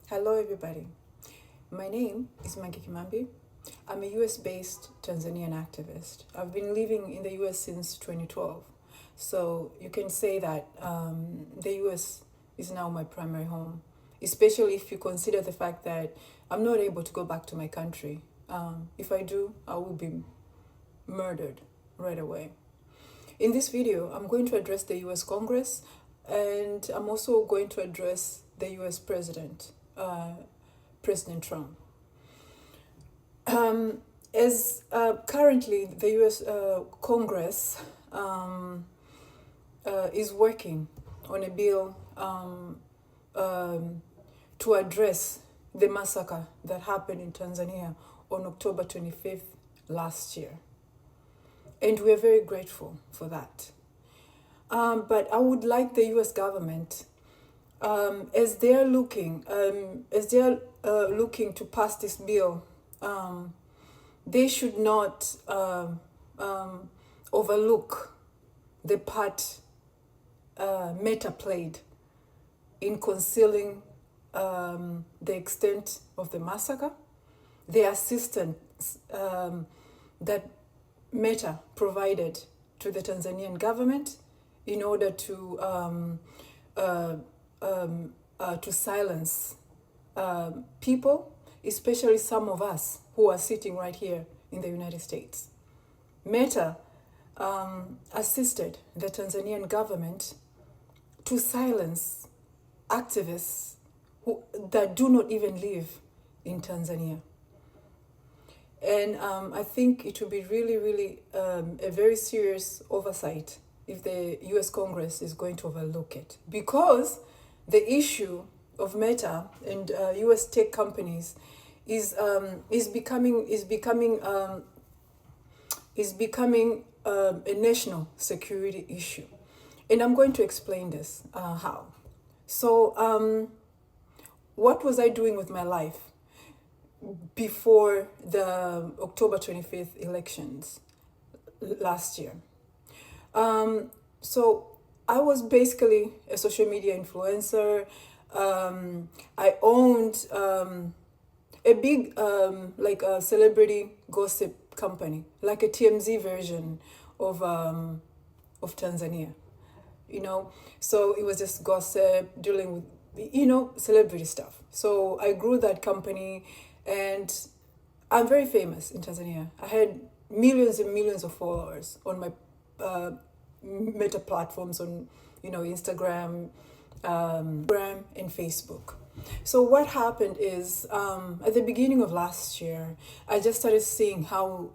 Hello, everybody. My name is Maggie Kimambi. I'm a US-based Tanzanian activist. I've been living in the US since 2012. So you can say that the US is now my primary home, especially if you consider the fact that I'm not able to go back to my country. If I do, I will be murdered right away. In this video, I'm going to address the US Congress, and I'm also going to address the US President, President Trump. As currently the US Congress is working on a bill to address the massacre that happened in Tanzania on October 25th last year. And we're very grateful for that. But I would like the US government, as they're looking to pass this bill, they should not overlook the part Meta played in concealing the extent of the massacre, the assistance that Meta provided to the Tanzanian government in order to silence people, especially some of us who are sitting right here in the United States. Meta assisted the Tanzanian government to silence activists that do not even live in Tanzania. And I think it would be really a very serious oversight if the US Congress is going to overlook it, because the issue of Meta and US tech companies is becoming a national security issue. And I'm going to explain this how. So what was I doing with my life before the October 25th elections last year? So I was basically a social media influencer. I owned a big like a celebrity gossip company, like a TMZ version of Tanzania, you know. So it was just gossip, dealing with, you know, celebrity stuff. So I grew that company, and I'm very famous in Tanzania. I had millions and millions of followers on my Meta platforms, on, you know, Instagram, and Facebook. So what happened is, at the beginning of last year, I just started seeing how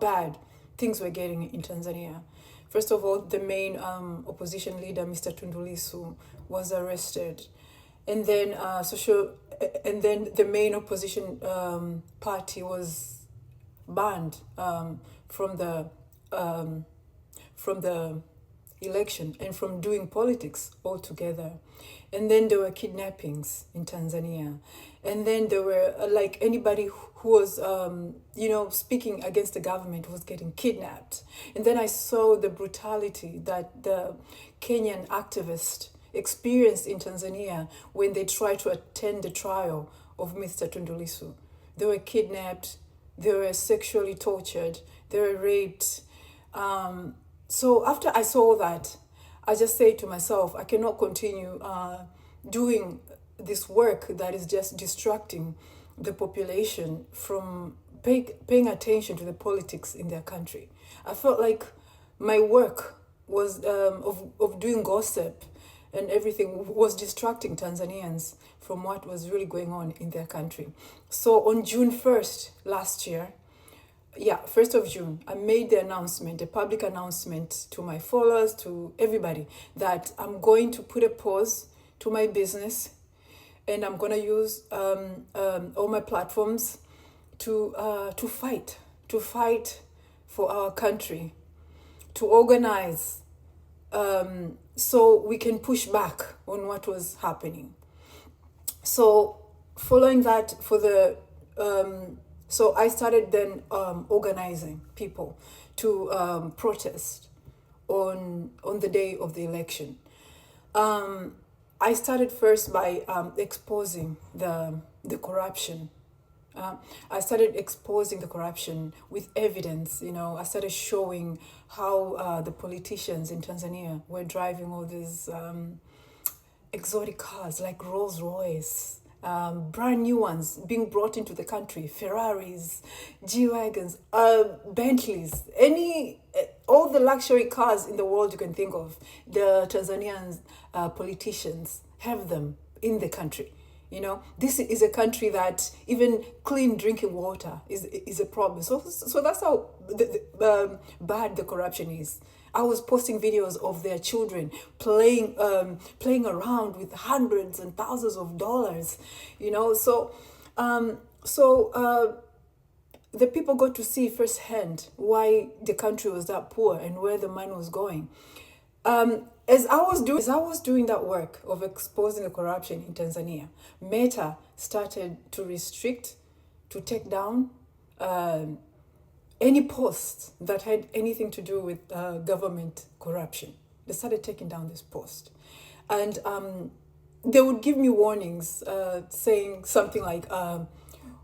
bad things were getting in Tanzania. First of all, the main opposition leader, Mr. Tundu Lissu, was arrested, and then the main opposition party was banned from the election and from doing politics altogether. And then there were kidnappings in Tanzania. And then there were like anybody who was, you know, speaking against the government was getting kidnapped. And then I saw the brutality that the Kenyan activists experienced in Tanzania when they tried to attend the trial of Mr. Tundu Lissu. They were kidnapped, they were sexually tortured, they were raped. So after I saw that, I just said to myself, I cannot continue doing this work that is just distracting the population from paying attention to the politics in their country. I felt like my work was of doing gossip and everything was distracting Tanzanians from what was really going on in their country. So on June 1st last year, 1st of June, I made the announcement, a public announcement to my followers, to everybody, that I'm going to put a pause to my business, and I'm going to use all my platforms to fight for our country, to organize, so we can push back on what was happening. So following that, so I started then organizing people to protest on the day of the election. I started first by exposing the corruption. I started exposing the corruption with evidence. I started showing how the politicians in Tanzania were driving all these exotic cars like Rolls Royce, brand new ones being brought into the country, Ferraris, G-Wagons, Bentleys, all the luxury cars in the world you can think of. The Tanzanian politicians have them in the country. This is a country that even clean drinking water is a problem. So that's how bad the corruption is. I was posting videos of their children playing around with hundreds and thousands of dollars. The people got to see firsthand why the country was that poor and where the money was going. As I was doing that work of exposing the corruption in Tanzania, Meta started to restrict, to take down any post that had anything to do with government corruption. They started taking down this post. And they would give me warnings saying something like,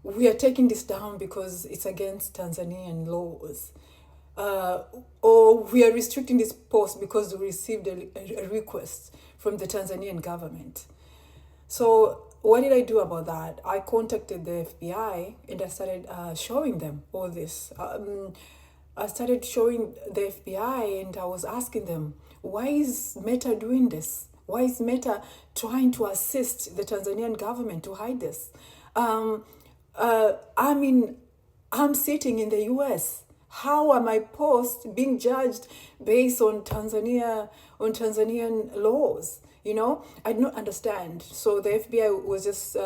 we are taking this down because it's against Tanzanian laws. Or we are restricting this post because we received a request from the Tanzanian government. So what did I do about that? I contacted the FBI and I started showing them all this. I started showing the FBI and I was asking them, why is Meta doing this? Why is Meta trying to assist the Tanzanian government to hide this? I'm sitting in the US. How are my posts being judged based on Tanzanian laws? I did not understand. So the FBI was just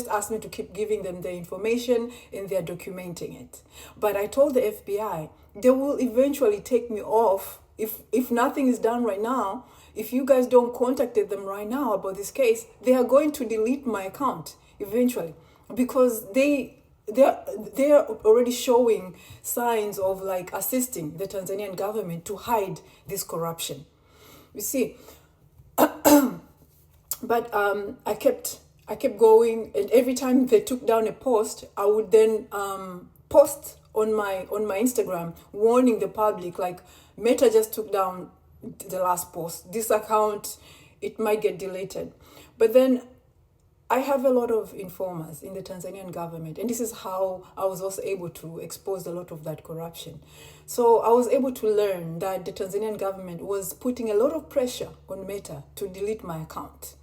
asked me to keep giving them the information and they're documenting it. But I told the FBI, they will eventually take me off if nothing is done right now. If you guys don't contact them right now about this case, they are going to delete my account eventually because they're already showing signs of like assisting the Tanzanian government to hide this corruption. You see, but I kept going, and every time they took down a post, I would then post on my Instagram warning the public like, Meta just took down the last post. This account, it might get deleted. But then I have a lot of informers in the Tanzanian government, and this is how I was also able to expose a lot of that corruption. So I was able to learn that the Tanzanian government was putting a lot of pressure on Meta to delete my account.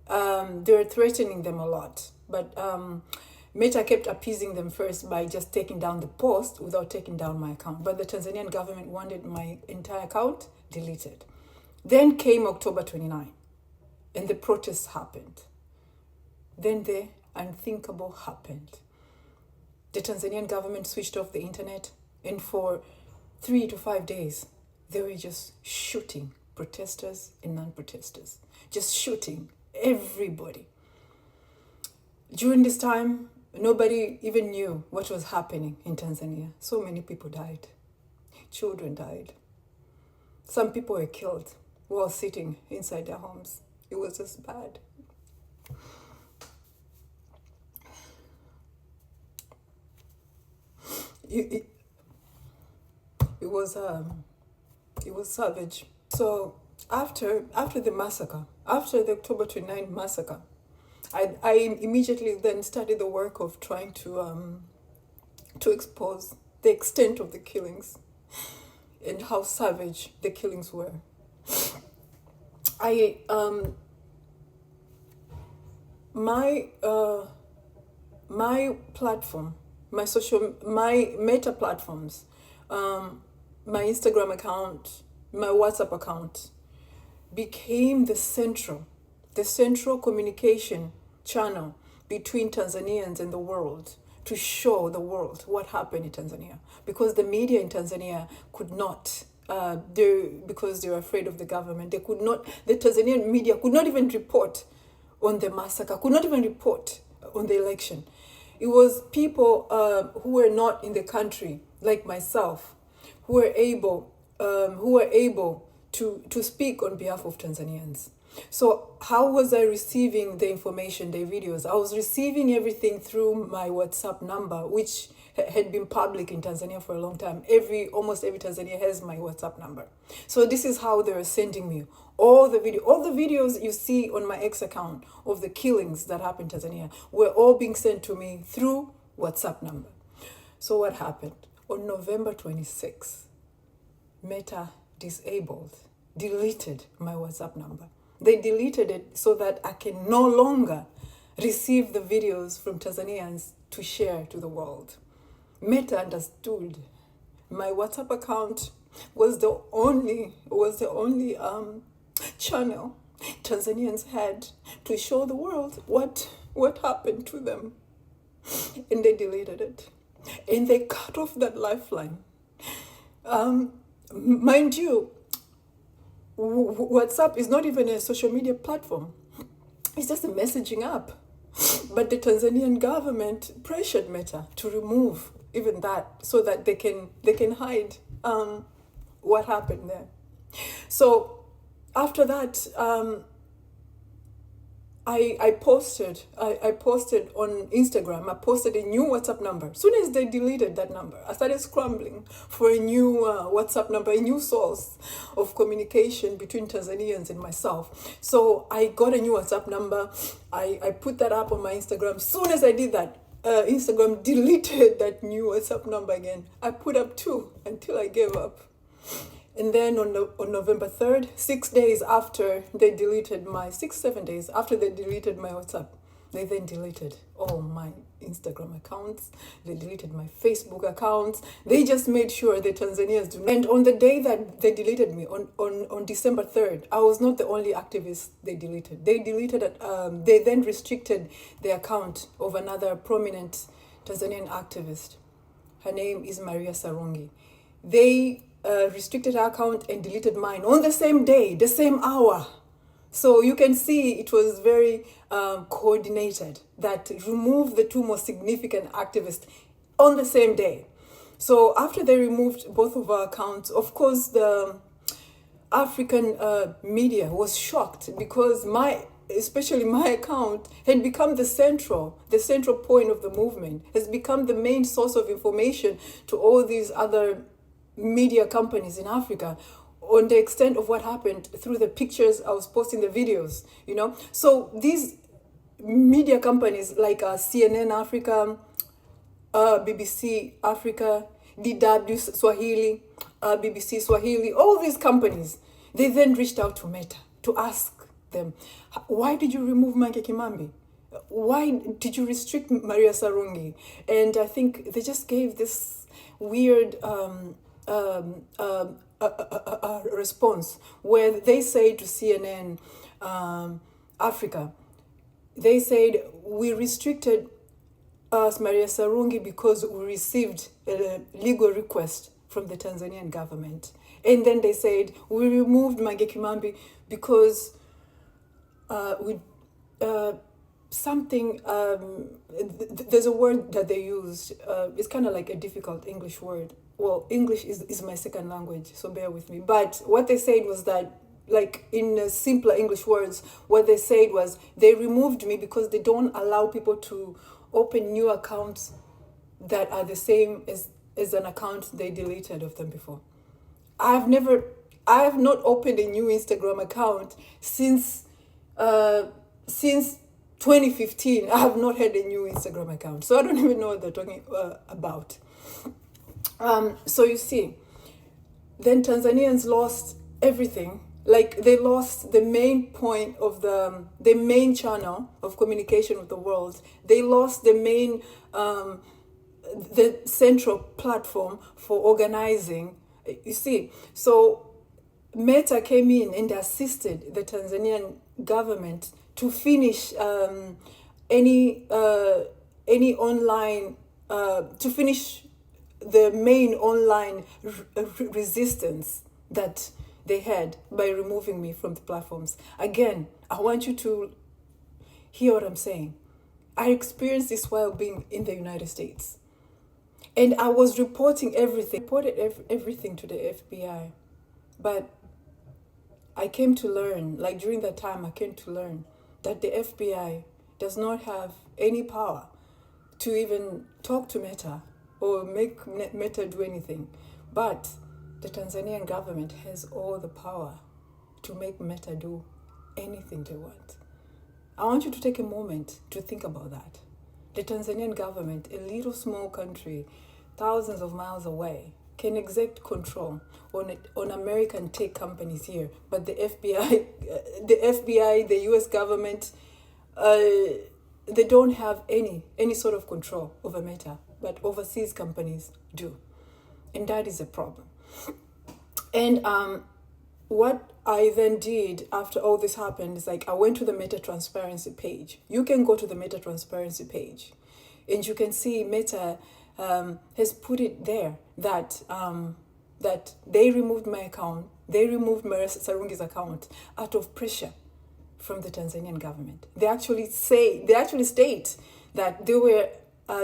They were threatening them a lot, but Meta kept appeasing them first by just taking down the post without taking down my account. But the Tanzanian government wanted my entire account deleted. Then came October 29, and the protests happened. Then the unthinkable happened. The Tanzanian government switched off the internet, and for 3 to 5 days, they were just shooting protesters and non-protesters, just shooting everybody. During this time, nobody even knew what was happening in Tanzania. So many people died. Children died. Some people were killed while sitting inside their homes. It was just bad. It was savage. So after the massacre, after the October 29 massacre, I immediately then started the work of trying to expose the extent of the killings and how savage the killings were. My platform, my Meta platforms, my Instagram account, my WhatsApp account became the central communication channel between Tanzanians and the world, to show the world what happened in Tanzania, because the media in Tanzania could not, because they were afraid of the government, the Tanzanian media could not even report on the massacre, could not even report on the election. It was people who were not in the country, like myself, who were able to speak on behalf of Tanzanians. So how was I receiving the information, the videos? I was receiving everything through my WhatsApp number, which had been public in Tanzania for a long time. Almost every Tanzania has my WhatsApp number. So this is how they were sending me all the videos you see on my X account of the killings that happened in Tanzania were all being sent to me through WhatsApp number. So what happened? On November 26th, Meta deleted my WhatsApp number. They deleted it so that I can no longer receive the videos from Tanzanians to share to the world. Meta understood my WhatsApp account was the only channel Tanzanians had to show the world what happened to them. And they deleted it. And they cut off that lifeline. Mind you, WhatsApp is not even a social media platform. It's just a messaging app. But the Tanzanian government pressured Meta to remove even that so that they can hide what happened there. So after that, I posted on Instagram. I posted a new WhatsApp number. As soon as they deleted that number, I started scrambling for a new WhatsApp number, a new source of communication between Tanzanians and myself. So I got a new WhatsApp number. I put that up on my Instagram. As soon as I did that, Instagram deleted that new WhatsApp number again. I put up 2 until I gave up. And then on November 3rd, 6 days after they deleted 7 days after they deleted my WhatsApp, they then deleted all my Instagram accounts. They deleted my Facebook accounts. They just made sure the Tanzanians do not. And on the day that they deleted me, on December 3rd, I was not the only activist they deleted. They then restricted the account of another prominent Tanzanian activist. Her name is Maria Sarungi. They restricted her account and deleted mine on the same day, the same hour. So you can see it was very coordinated, that removed the 2 most significant activists on the same day. So after they removed both of our accounts, of course, the African media was shocked because especially my account had become the central point of the movement, has become the main source of information to all these other media companies in Africa on the extent of what happened through the pictures I was posting, the videos, So these media companies like CNN Africa, BBC Africa, DW Swahili, BBC Swahili, all these companies, they then reached out to Meta to ask them, why did you remove Mange Kimambi? Why did you restrict Maria Sarungi? And I think they just gave this weird response where they say to CNN Africa, they said, we restricted Maria Sarungi because we received a legal request from the Tanzanian government. And then they said, we removed Mange Kimambi because there's a word that they used. It's kind of like a difficult English word. Well, English is my second language, so bear with me. But what they said was that, like in simpler English words, what they said was they removed me because they don't allow people to open new accounts that are the same as an account they deleted of them before. I have not opened a new Instagram account since 2015. I have not had a new Instagram account, so I don't even know what they're talking about. So you see, then Tanzanians lost everything. Like they lost the main point of the main channel of communication with the world. They lost the main, the central platform for organizing. You see, so Meta came in and assisted the Tanzanian government to finish any online, to finish the main online resistance that they had by removing me from the platforms. Again, I want you to hear what I'm saying. I experienced this while being in the United States. And I was reporting everything. I reported everything to the FBI. But I came to learn, like during that time, I came to learn that the FBI does not have any power to even talk to Meta or make Meta do anything. But the Tanzanian government has all the power to make Meta do anything they want. I want you to take a moment to think about that. The Tanzanian government, a little small country, thousands of miles away, can exert control on American tech companies here, but the FBI, the U.S. government, they don't have any sort of control over Meta, but overseas companies do, and that is a problem. And what I then did after all this happened is like I went to the Meta transparency page. You can go to the Meta transparency page, and you can see Meta has put it there that that they removed my account, they removed Marisa Sarungi's account out of pressure from the Tanzanian government. They actually state that they were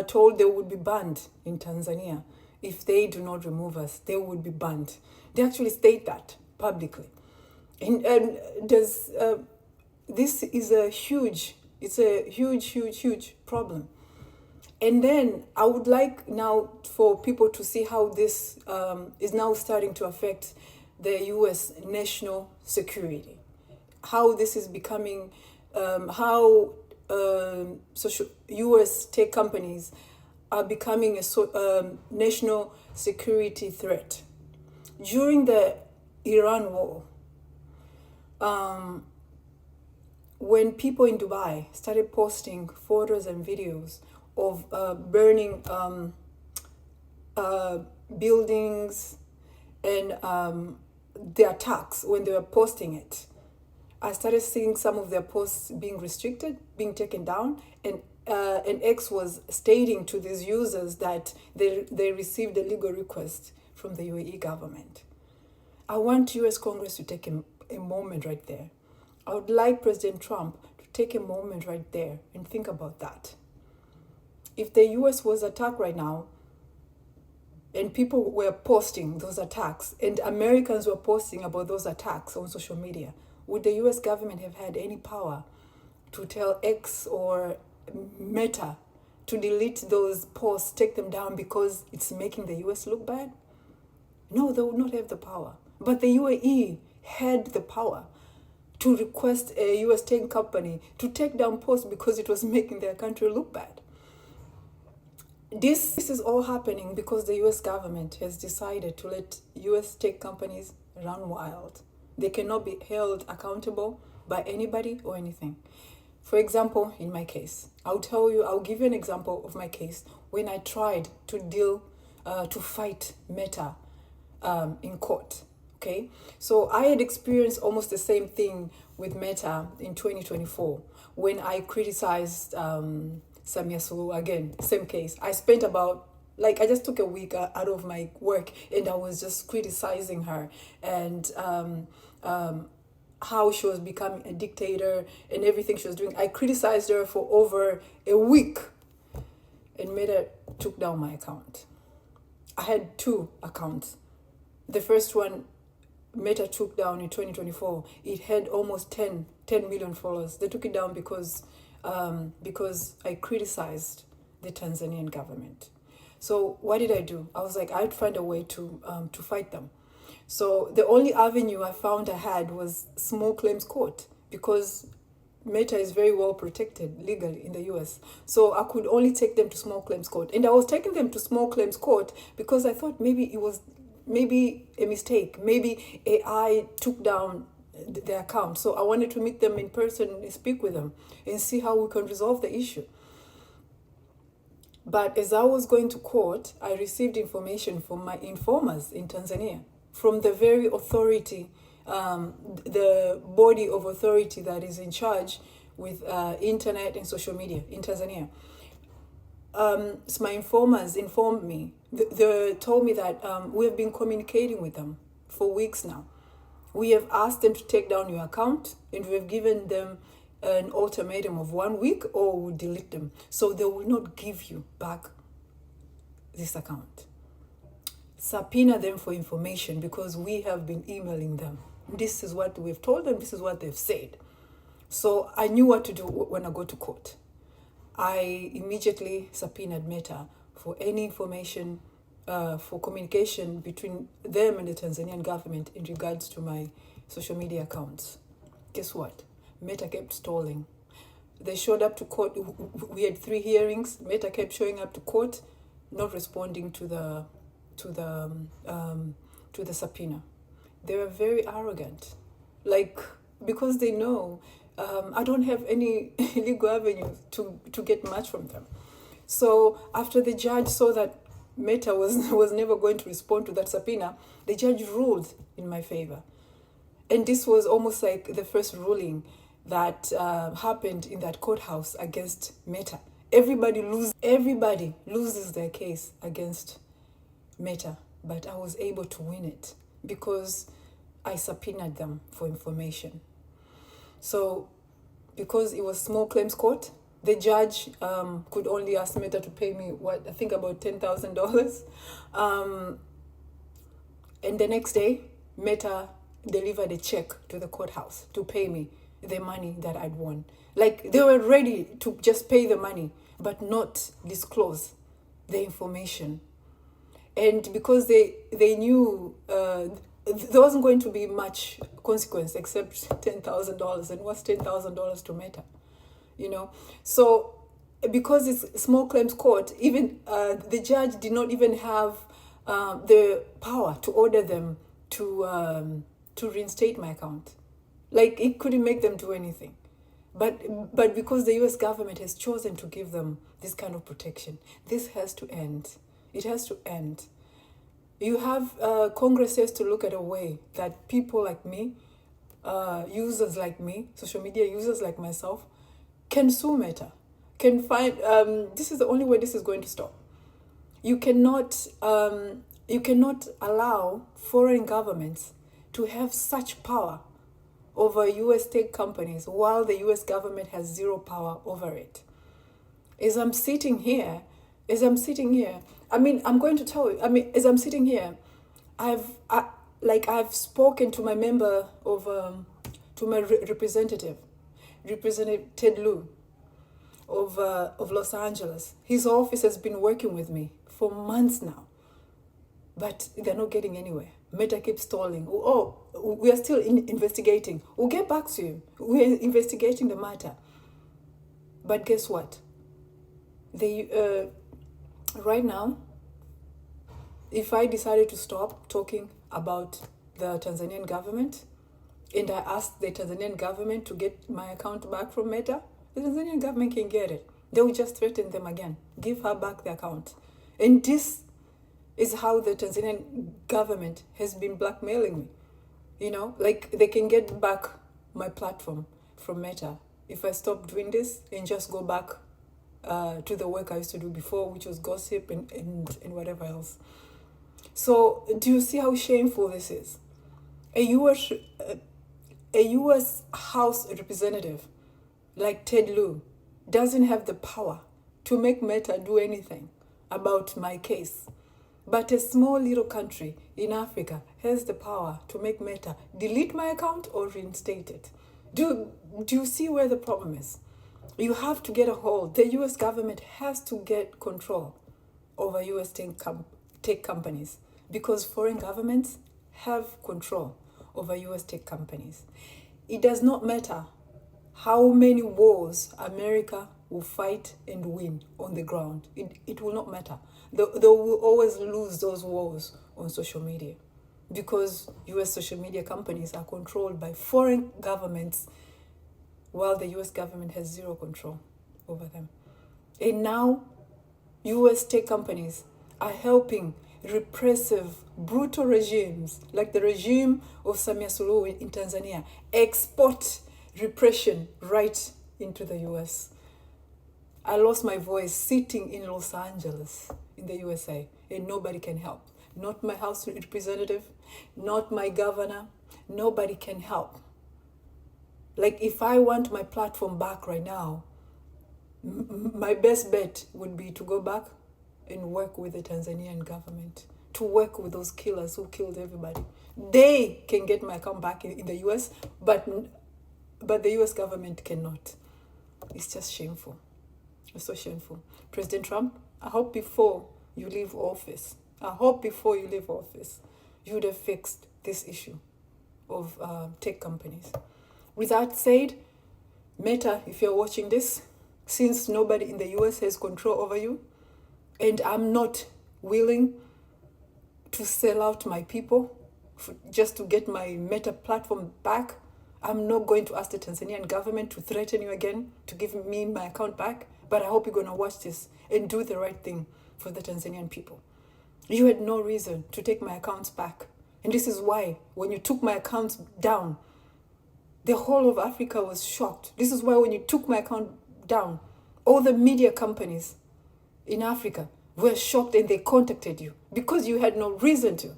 told they would be banned in Tanzania if they do not remove us. They would be banned. They actually state that publicly, and there's this is a huge problem. And then I would like now for people to see how this is now starting to affect the U.S. national security. How this is becoming, how U.S. tech companies are becoming a national security threat. During the Iran war, when people in Dubai started posting photos and videos of burning buildings and the attacks, when they were posting it, I started seeing some of their posts being restricted, being taken down, and X was stating to these users that they received a legal request from the UAE government. I want US Congress to take a moment right there. I would like President Trump to take a moment right there and think about that. If the US was attacked right now, and people were posting those attacks, and Americans were posting about those attacks on social media, would the US government have had any power to tell X or Meta to delete those posts, take them down because it's making the US look bad? No, they would not have the power. But the UAE had the power to request a US tech company to take down posts because it was making their country look bad. This is all happening because the US government has decided to let US tech companies run wild. They cannot be held accountable by anybody or anything. For example, in my case, I'll give you an example of my case when I tried to fight Meta in court. Okay, so I had experienced almost the same thing with Meta in 2024 when I criticized Samia Suluhu again, same case. I spent I just took a week out of my work and I was just criticizing her and how she was becoming a dictator and everything she was doing. I criticized her for over a week and Meta took down my account. I had 2 accounts. The first one Meta took down in 2024. It had almost 10 million followers. They took it down because I criticized the Tanzanian government. So what did I do? I was like, I'd find a way to fight them. So the only avenue I found I had was small claims court because Meta is very well protected legally in the US. So I could only take them to small claims court. And I was taking them to small claims court because I thought maybe it was a mistake. Maybe AI took down their account. So I wanted to meet them in person and speak with them and see how we can resolve the issue. But as I was going to court, I received information from my informers in Tanzania, from the very authority, the body of authority that is in charge with internet and social media in Tanzania. So my informers informed me. They told me that we have been communicating with them for weeks now. We have asked them to take down your account and we have given them an ultimatum of 1 week or we'll delete them. So they will not give you back this account. Subpoena them for information because we have been emailing them. This is what we've told them. This is what they've said. So I knew what to do when I go to court. I immediately subpoenaed Meta for any information, for communication between them and the Tanzanian government in regards to my social media accounts. Guess what? Meta kept stalling. They showed up to court. We had 3 hearings. Meta kept showing up to court, not responding to the subpoena. They were very arrogant, like, because they know I don't have any legal avenue to get much from them. So after the judge saw that Meta was never going to respond to that subpoena, the judge ruled in my favor. And this was almost like the first ruling that happened in that courthouse against Meta. Everybody loses their case against Meta, but I was able to win it because I subpoenaed them for information. So because it was small claims court, the judge could only ask Meta to pay me I think about $10,000. And the next day, Meta delivered a check to the courthouse to pay me the money that I'd won. Like, they were ready to just pay the money, but not disclose the information. And because they knew there wasn't going to be much consequence except $10,000. And what's $10,000 to Meta? So because it's small claims court, even the judge did not even have the power to order them to reinstate my account. Like, it couldn't make them do anything. But because the US government has chosen to give them this kind of protection, this has to end. It has to end. You have Congress has to look at a way that people like me, users like me, social media users like myself, can sue Meta, can find. This is the only way this is going to stop. You cannot allow foreign governments to have such power over US tech companies while the US government has zero power over it. As I'm sitting here, I'm going to tell you, as I'm sitting here, I've spoken to my member of, to my Representative Ted Lieu of Los Angeles. His office has been working with me for months now, but they're not getting anywhere. Meta keeps stalling. Oh, we are still investigating. We'll get back to you. We're investigating the matter. But guess what? Right now, if I decided to stop talking about the Tanzanian government and I asked the Tanzanian government to get my account back from Meta, the Tanzanian government can get it. They will just threaten them again. Give her back the account. And this is how the Tanzanian government has been blackmailing me. Like, they can get back my platform from Meta if I stop doing this and just go back to the work I used to do before, which was gossip and whatever else. So do you see how shameful this is? A US House representative like Ted Lieu doesn't have the power to make Meta do anything about my case. But a small little country in Africa has the power to make Meta delete my account or reinstate it. Do you see where the problem is? You have to get a hold. The US government has to get control over US tech companies because foreign governments have control over US tech companies. It does not matter how many wars America will fight and win on the ground. It will not matter. They will always lose those wars on social media because US social media companies are controlled by foreign governments while the US government has zero control over them. And now US tech companies are helping repressive, brutal regimes like the regime of Samia Suluhu in Tanzania export repression right into the US. I lost my voice sitting in Los Angeles in the USA, and nobody can help. Not my House representative, not my governor, nobody can help. Like, if I want my platform back right now, my best bet would be to go back and work with the Tanzanian government to work with those killers who killed everybody. They can get my account back in the US, but the US government cannot. It's just shameful. It's so shameful. President Trump, I hope before you leave office, you would have fixed this issue of tech companies. With that said, Meta, if you're watching this, since nobody in the US has control over you, and I'm not willing to sell out my people just to get my Meta platform back, I'm not going to ask the Tanzanian government to threaten you again to give me my account back. But I hope you're going to watch this and do the right thing for the Tanzanian people. You had no reason to take my accounts back. And this is why, when you took my accounts down, the whole of Africa was shocked. This is why when you took my account down, all the media companies in Africa were shocked and they contacted you because you had no reason to.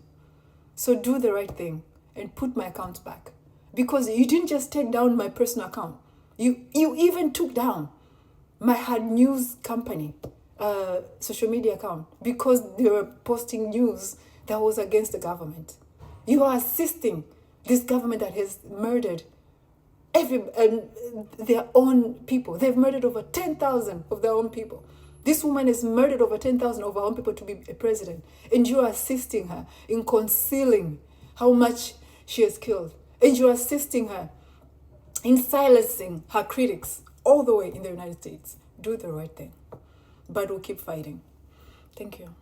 So do the right thing and put my accounts back. Because you didn't just take down my personal account. You even took down my hard news company social media account because they were posting news that was against the government. You are assisting this government that has murdered their own people. They've murdered over 10,000 of their own people. This woman has murdered over 10,000 of her own people to be a president. And you are assisting her in concealing how much she has killed. And you are assisting her in silencing her critics all the way in the United States. Do the right thing. But we'll keep fighting. Thank you.